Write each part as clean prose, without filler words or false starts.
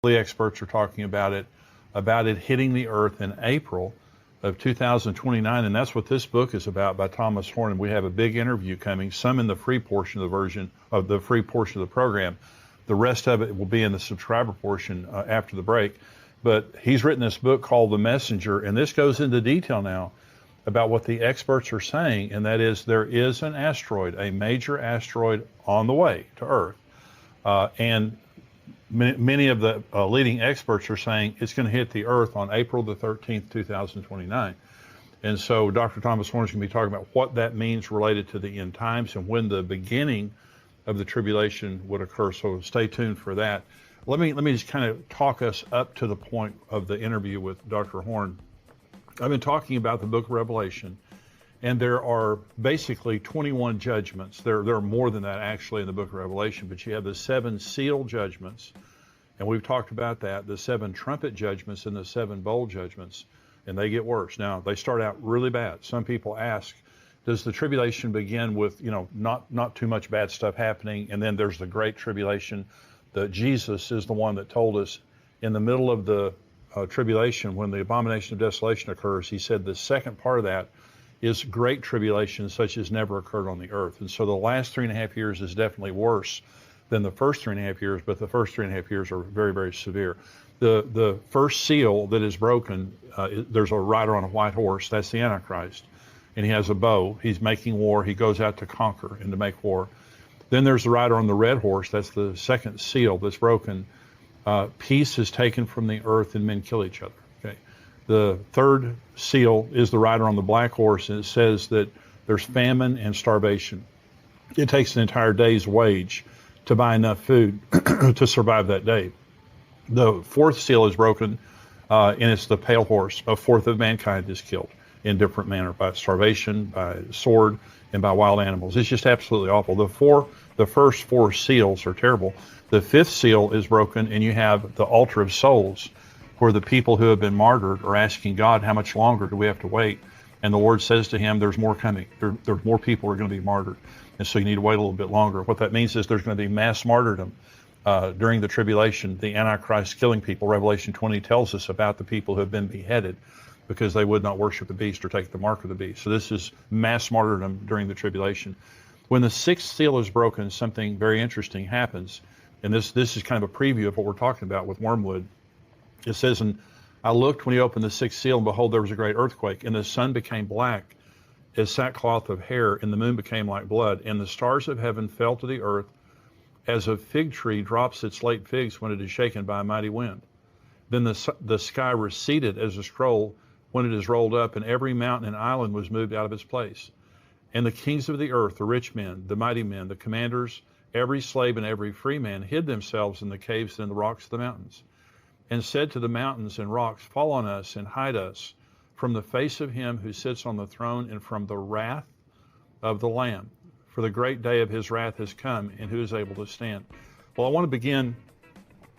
The experts are talking about it hitting the earth in April of 2029, and that's what this book is about by Thomas Horn. And we have a big interview coming, some in the free portion of the program. The rest of it will be in the subscriber portion after the break. But he's written this book called The Messenger, and this goes into detail now about what the experts are saying, and that is there is an asteroid, a major asteroid on the way to Earth. And many of the leading experts are saying it's going to hit the Earth on April the 13th, 2029. And so Dr. Thomas Horn is going to be talking about what that means related to the end times and when the beginning of the tribulation would occur. So stay tuned for that. Let me just kind of talk us up to the point of the interview with Dr. Horn. I've been talking about the book of Revelation, and there are basically 21 judgments. There are more than that actually in the book of Revelation, but you have the 7 seal judgments, and we've talked about that, the 7 trumpet judgments and the 7 bowl judgments, and they get worse. Now, they start out really bad. Some people ask, does the tribulation begin with, not too much bad stuff happening, and then there's the great tribulation? That Jesus is the one that told us in the middle of the tribulation, when the abomination of desolation occurs, he said the second part of that is great tribulation such as never occurred on the earth. And so the last 3.5 years is definitely worse than the first 3.5 years, but the first 3.5 years are very, very severe. The first seal that is broken, there's a rider on a white horse, that's the Antichrist, and he has a bow, he's making war, he goes out to conquer and to make war. Then there's the rider on the red horse, that's the second seal that's broken. Peace is taken from the earth and men kill each other. Okay. The third seal is the rider on the black horse, and it says that there's famine and starvation. It takes an entire day's wage to buy enough food to survive that day. The fourth seal is broken, and it's the pale horse. A fourth of mankind is killed in different manner, by starvation, by sword, and by wild animals. It's just absolutely awful. The first 4 seals are terrible. The 5th seal is broken, and you have the altar of souls, where the people who have been martyred are asking God, how much longer do we have to wait? And the Lord says to him, there's more coming. There's more people who are going to be martyred. And so you need to wait a little bit longer. What that means is there's going to be mass martyrdom during the tribulation, the Antichrist killing people. Revelation 20 tells us about the people who have been beheaded because they would not worship the beast or take the mark of the beast. So this is mass martyrdom during the tribulation. When the 6th seal is broken, something very interesting happens. And this is kind of a preview of what we're talking about with Wormwood. It says, and I looked when he opened the 6th seal, and behold, there was a great earthquake, and the sun became black as sackcloth of hair, and the moon became like blood, and the stars of heaven fell to the earth as a fig tree drops its late figs when it is shaken by a mighty wind. Then the sky receded as a scroll when it is rolled up, and every mountain and island was moved out of its place. And the kings of the earth, the rich men, the mighty men, the commanders, every slave and every free man hid themselves in the caves and in the rocks of the mountains, and said to the mountains and rocks, fall on us and hide us from the face of him who sits on the throne and from the wrath of the Lamb. For the great day of his wrath has come, and who is able to stand? Well, I want to begin.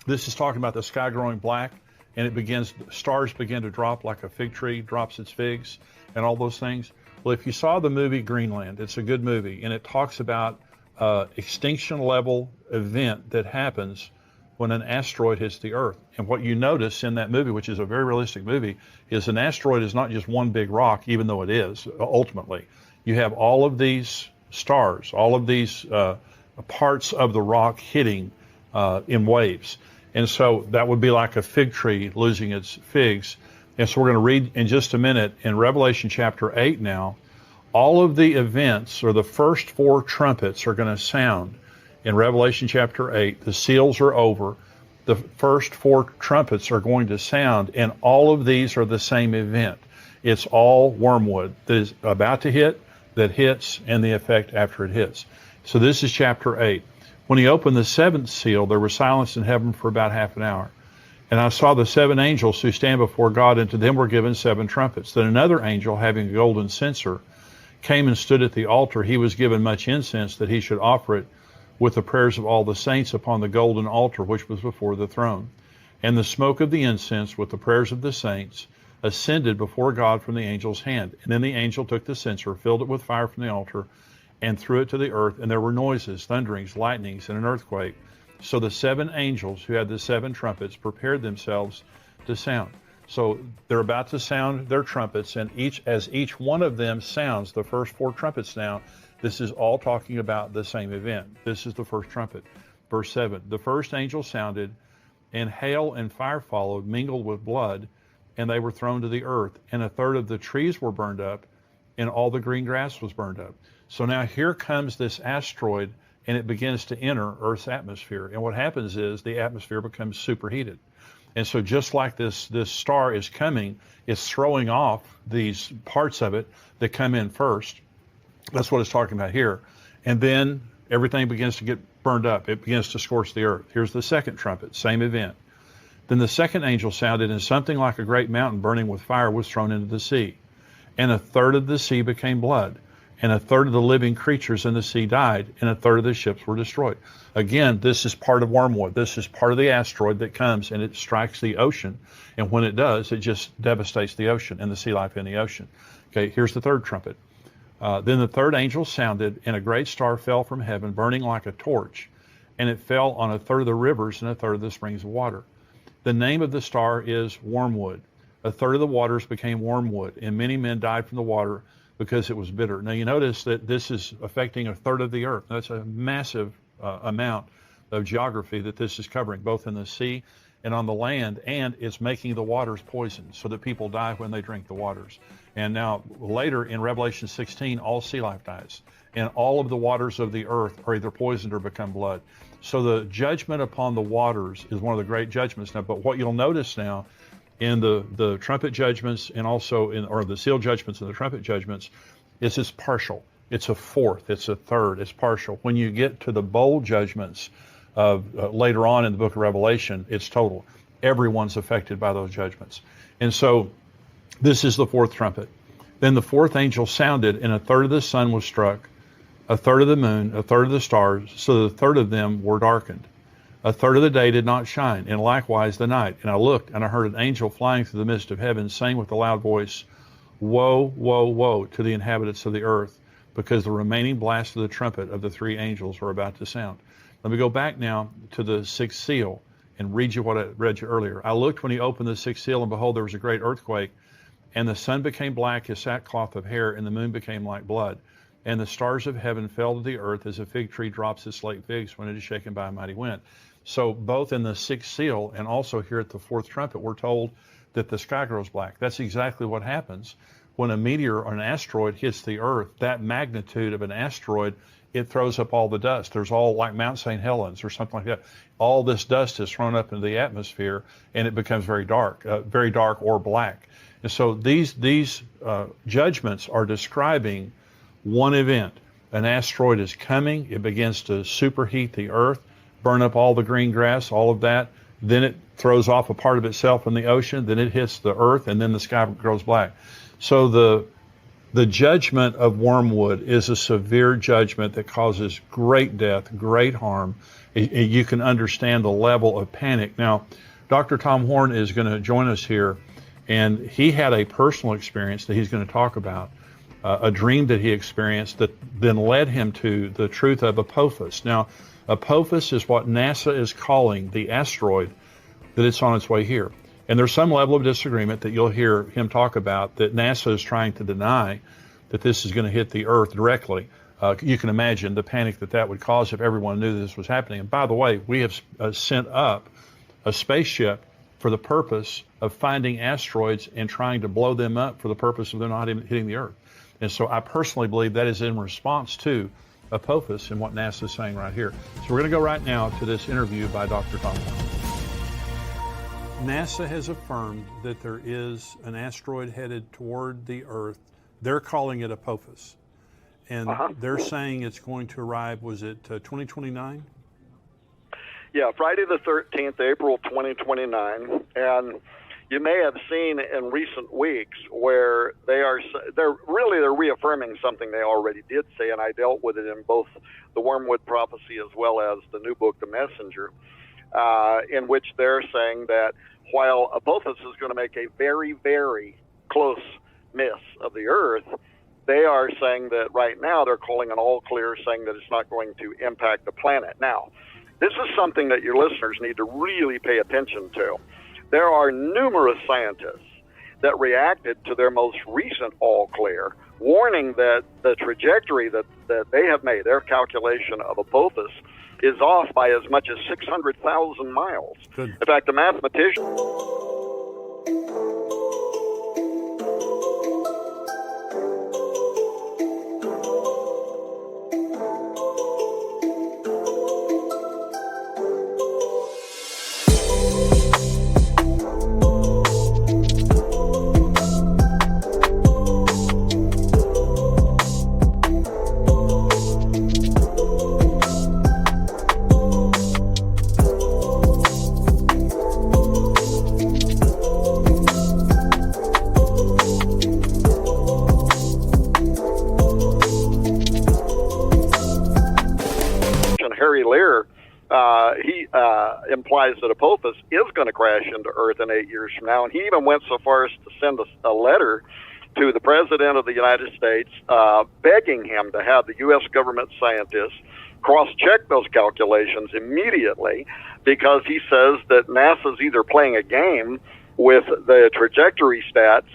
This is talking about the sky growing black, and stars begin to drop like a fig tree drops its figs, and all those things. Well, if you saw the movie Greenland, it's a good movie, and it talks about extinction level event that happens when an asteroid hits the Earth. And what you notice in that movie, which is a very realistic movie, is an asteroid is not just one big rock, even though it is, ultimately. You have all of these stars, all of these parts of the rock hitting in waves. And so that would be like a fig tree losing its figs. And so we're going to read in just a minute in Revelation chapter 8 now, all of the events, or the first 4 trumpets, are going to sound in Revelation chapter 8. The seals are over. The first 4 trumpets are going to sound, and all of these are the same event. It's all wormwood that is about to hit, that hits, and the effect after it hits. So this is chapter 8. When he opened the 7th seal, there was silence in heaven for about half an hour. And I saw the 7 angels who stand before God, and to them were given 7 trumpets. Then another angel, having a golden censer, came and stood at the altar. He was given much incense, that he should offer it with the prayers of all the saints upon the golden altar which was before the throne. And the smoke of the incense with the prayers of the saints ascended before God from the angel's hand. And then the angel took the censer, filled it with fire from the altar, and threw it to the earth. And there were noises, thunderings, lightnings, and an earthquake. So the 7 angels who had the 7 trumpets prepared themselves to sound. So they're about to sound their trumpets, and as each one of them sounds the first 4 trumpets now, this is all talking about the same event. This is the first trumpet. Verse 7, the first angel sounded, and hail and fire followed, mingled with blood, and they were thrown to the earth. And a third of the trees were burned up, and all the green grass was burned up. So now here comes this asteroid, and it begins to enter Earth's atmosphere. And what happens is the atmosphere becomes superheated. And so just like this star is coming, it's throwing off these parts of it that come in first. That's what it's talking about here. And then everything begins to get burned up. It begins to scorch the earth. Here's the second trumpet, same event. Then the second angel sounded, and something like a great mountain burning with fire was thrown into the sea. And a third of the sea became blood, and a third of the living creatures in the sea died, and a third of the ships were destroyed. Again, this is part of wormwood. This is part of the asteroid that comes and it strikes the ocean. And when it does, it just devastates the ocean and the sea life in the ocean. Okay, here's the third trumpet. Then the third angel sounded, and a great star fell from heaven, burning like a torch, and it fell on a third of the rivers and a third of the springs of water. The name of the star is Wormwood. A third of the waters became wormwood, and many men died from the water because it was bitter. Now you notice that this is affecting a third of the earth. That's a massive amount of geography that this is covering, both in the sea and on the land, and it's making the waters poisoned so that people die when they drink the waters. And now later in Revelation 16, all sea life dies, and all of the waters of the earth are either poisoned or become blood. So the judgment upon the waters is one of the great judgments now. But what you'll notice now in the trumpet judgments, and also or the seal judgments and the trumpet judgments, is it's partial. It's a fourth, it's a third, it's partial. When you get to the bowl judgments of later on in the book of Revelation, it's total. Everyone's affected by those judgments. And so this is the fourth trumpet. Then the fourth angel sounded, and a third of the sun was struck, a third of the moon, a third of the stars, so the third of them were darkened. A third of the day did not shine, and likewise the night. And I looked, and I heard an angel flying through the midst of heaven, saying with a loud voice, Woe, woe, woe to the inhabitants of the earth, because the remaining blast of the trumpet of the 3 angels are about to sound. Let me go back now to the 6th seal and read you what I read you earlier. I looked when he opened the 6th seal, and behold, there was a great earthquake, and the sun became black as sackcloth of hair, and the moon became like blood. And the stars of heaven fell to the earth as a fig tree drops its late figs when it is shaken by a mighty wind. So both in the 6th seal and also here at the 4th trumpet, we're told that the sky grows black. That's exactly what happens when a meteor or an asteroid hits the earth. That magnitude of an asteroid, it throws up all the dust. There's all, like Mount St. Helens or something like that. All this dust is thrown up into the atmosphere, and it becomes very dark or black. And so these judgments are describing one event. An asteroid is coming. It begins to superheat the earth, burn up all the green grass, all of that. Then it throws off a part of itself in the ocean. Then it hits the earth, and then the sky grows black. So the judgment of wormwood is a severe judgment that causes great death, great harm. You can understand the level of panic. Now, Dr. Tom Horn is going to join us here, and he had a personal experience that he's going to talk about, a dream that he experienced that then led him to the truth of Apophis. Now, Apophis is what NASA is calling the asteroid that it's on its way here. And there's some level of disagreement that you'll hear him talk about, that NASA is trying to deny that this is going to hit the earth directly. You can imagine the panic that would cause if everyone knew this was happening. And by the way, we have sent up a spaceship for the purpose of finding asteroids and trying to blow them up for the purpose of them not hitting the earth. And so I personally believe that is in response to Apophis and what NASA is saying right here. So we're going to go right now to this interview by Dr. Tom Horn. NASA has affirmed that there is an asteroid headed toward the earth. They're calling it Apophis. And they're saying it's going to arrive, was it 2029? Yeah, Friday the 13th, April 2029. And you may have seen in recent weeks where they're reaffirming something they already did say, and I dealt with it in both the Wormwood Prophecy as well as the new book, The Messenger, in which they're saying that while Apophis is going to make a very, very close miss of the earth, they are saying that right now they're calling an all clear, saying that it's not going to impact the planet. Now, this is something that your listeners need to really pay attention to. There are numerous scientists that reacted to their most recent all clear, warning that the trajectory that they have made, their calculation of Apophis, is off by as much as 600,000 miles. Good. In fact, a mathematician... Harry Lear, he implies that Apophis is going to crash into Earth in 8 years from now, and he even went so far as to send a letter to the President of the United States begging him to have the U.S. government scientists cross-check those calculations immediately, because he says that NASA's either playing a game with the trajectory stats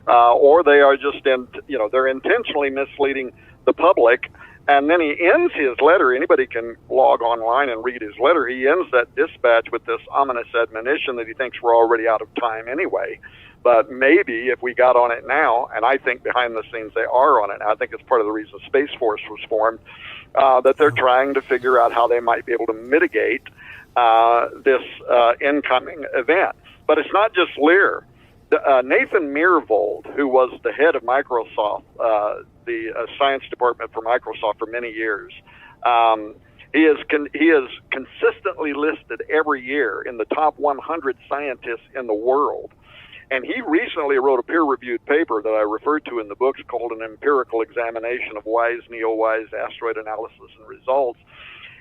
or they are just they're intentionally misleading the public. And then he ends his letter. Anybody can log online and read his letter. He ends that dispatch with this ominous admonition that he thinks we're already out of time anyway. But maybe if we got on it now, and I think behind the scenes they are on it, I think it's part of the reason Space Force was formed, that they're trying to figure out how they might be able to mitigate this incoming event. But it's not just Lear. Nathan Myhrvold, who was the head of Microsoft, the science department for Microsoft for many years, he is consistently listed every year in the top 100 scientists in the world. And he recently wrote a peer-reviewed paper that I referred to in the books called An Empirical Examination of Wise, Neo-Wise Asteroid Analysis and Results,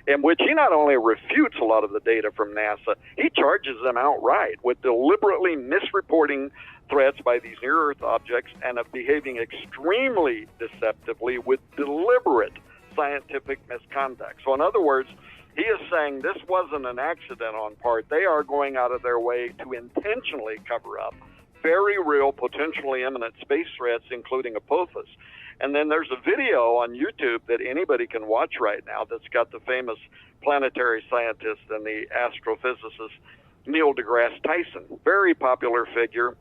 in which he not only refutes a lot of the data from NASA, he charges them outright with deliberately misreporting threats by these near-Earth objects and of behaving extremely deceptively with deliberate scientific misconduct. So in other words, he is saying this wasn't an accident on part. They are going out of their way to intentionally cover up very real, potentially imminent space threats, including Apophis. And then there's a video on YouTube that anybody can watch right now that's got the famous planetary scientist and the astrophysicist Neil deGrasse Tyson, very popular figure.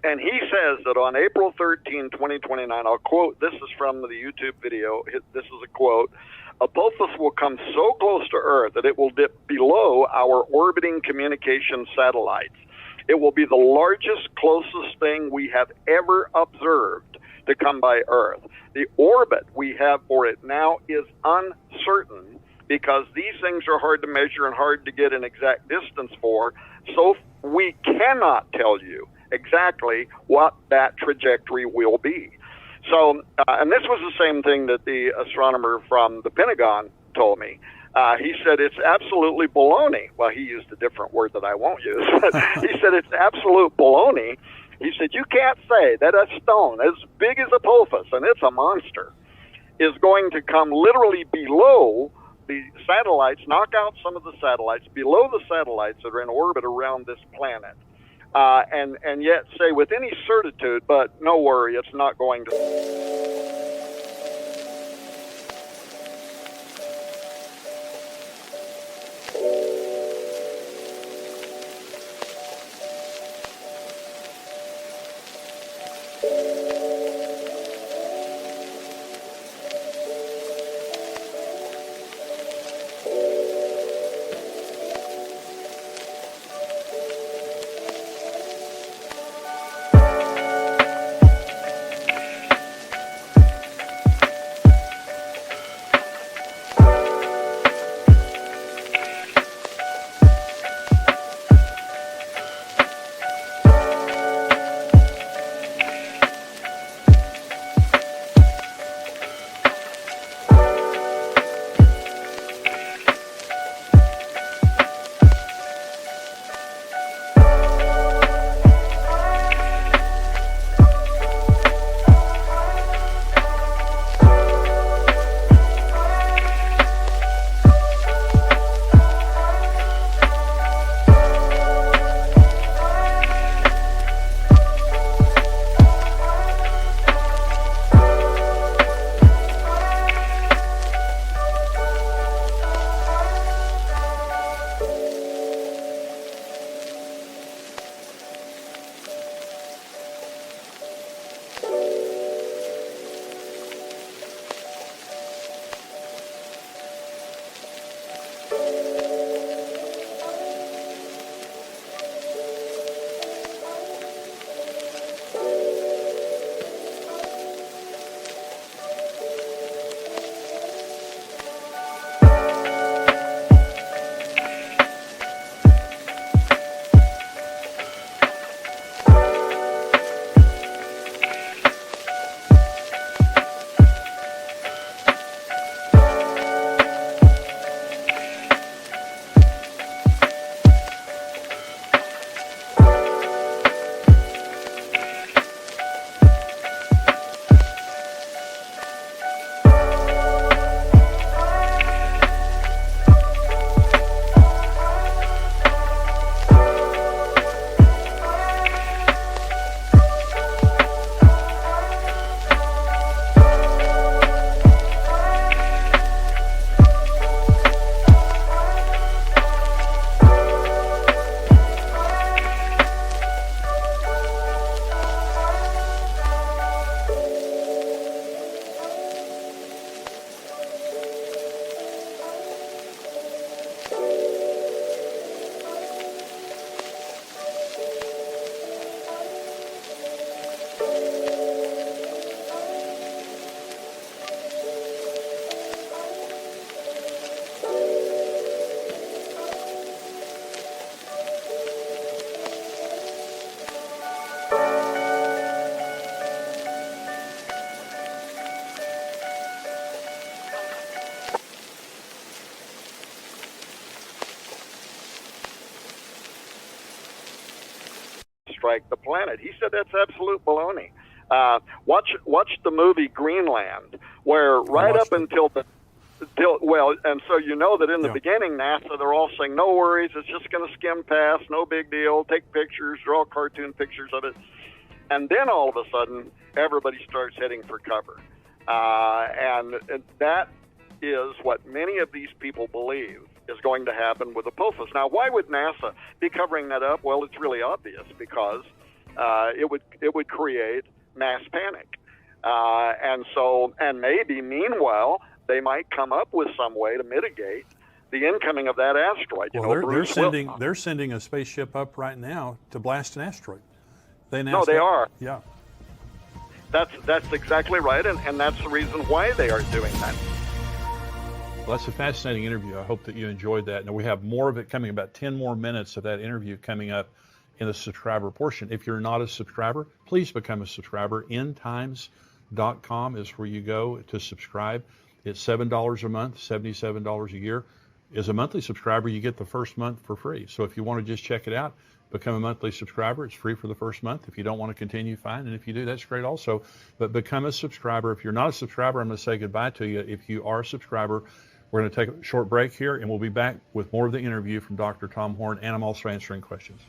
And he says that on April 13, 2029, I'll quote, this is from the YouTube video, this is a quote, Apophis will come so close to Earth that it will dip below our orbiting communication satellites. It will be the largest, closest thing we have ever observed to come by Earth. The orbit we have for it now is uncertain because these things are hard to measure and hard to get an exact distance for, so we cannot tell you exactly what that trajectory will be. So, and this was the same thing that the astronomer from the Pentagon told me. He said it's absolutely baloney. Well, he used a different word that I won't use. He said it's absolute baloney. He said you can't say that a stone as big as Apophis, and it's a monster, is going to come literally below the satellites, knock out some of the satellites, below the satellites that are in orbit around this planet, and yet say with any certitude, but no worry, it's not going to... strike the planet. He said that's absolute baloney. Watch the movie Greenland, where right up until and so you know that in the beginning, NASA, they're all saying, no worries, it's just going to skim past, no big deal, take pictures, draw cartoon pictures of it. And then all of a sudden, everybody starts heading for cover. And that is what many of these people believe is going to happen with Apophis. Now, why would NASA be covering that up? Well, it's really obvious, because it would create mass panic. And maybe meanwhile, they might come up with some way to mitigate the incoming of that asteroid. Well, they're sending a spaceship up right now to blast an asteroid. They are. Yeah. That's exactly right, and that's the reason why they are doing that. Well, that's a fascinating interview. I hope that you enjoyed that. Now, we have more of it coming, about 10 more minutes of that interview coming up in the subscriber portion. If you're not a subscriber, please become a subscriber. endtimes.com is where you go to subscribe. It's $7 a month, $77 a year. As a monthly subscriber, you get the first month for free. So if you want to just check it out, become a monthly subscriber. It's free for the first month. If you don't want to continue, fine. And if you do, that's great also. But become a subscriber. If you're not a subscriber, I'm going to say goodbye to you. If you are a subscriber, we're going to take a short break here, and we'll be back with more of the interview from Dr. Tom Horn, and I'm also answering questions.